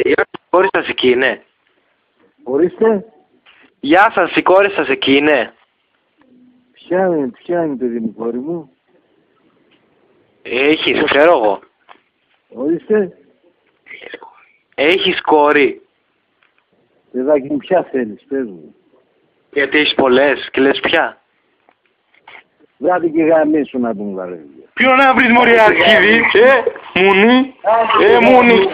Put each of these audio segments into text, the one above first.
Γεια σας, η κόρη σας εκεί είναι. Ορίστε. Γεια σας, η κόρη σας εκεί είναι. Ποια είναι παιδί μου, κόρη μου. Έχεις, ξέρω εγώ. Ορίστε. Έχεις κόρη. Παιδάκι μου, ποια θέλεις, πες μου. Γιατί έχεις πολλές και λες ποια. Βράδυ και γαμίσου να πούμε βαρέλια. Ποιο να βρεις μωρή αρχίδι, μουνί, μουνί,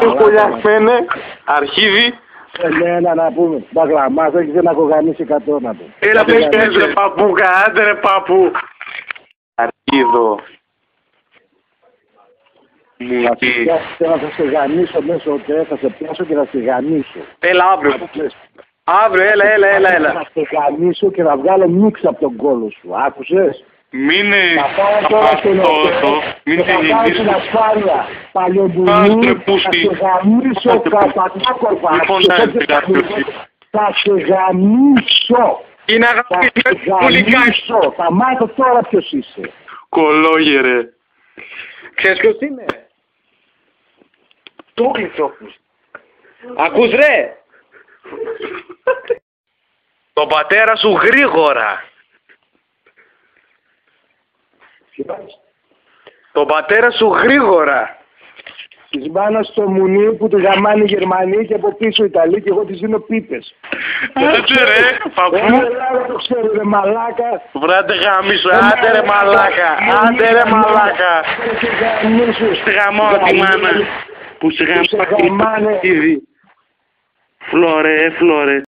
το κολλιασμένε, αρχίδι. Εμένα να πούμε, τα γραμμάς, έχεις ένα κογανίσει 100 να πούμε. Έλα πες ρε παππούκα, άντε ρε παππού. Αρχίδο. Θα σε γαμίσω μέσω ΟΤΕ, θα σε πιάσω και θα σε γαμίσω. Έλα αύριο. Αύριο, έλα. Θα σε γαμίσω και θα βγάλω μίξ από τον κόλο σου, άκουσες. Μην θα πάω τώρα στην ΟΤΕ και θα πάω στην ασφάλεια. Παλιοντουλή, θα σε γαμίσω κατακόρπα. Θα σε γαμίσω. Είναι γαμίσω. Θα μάθω τώρα ποιος είσαι. Κολόγερε. Ξέρεις ποιος είμαι. Το κλεισόφους. Ακούς ρε. Το πατέρα σου γρήγορα. Το πατέρα σου γρήγορα. Της μάνας στο μουνί που του γαμάνε οι Γερμανοί και από πίσω Ιταλοί και εγώ της δίνω πίπες. Έτσι ρε, παππού. Δεν το ξέρω ρε μαλάκα. Βράτε γαμίσου, άντε ρε μαλάκα. Άντε ρε μαλάκα. Σε γαμώ τη μάνα. Που σε γαμάνε. Φλόρε, φλόρε.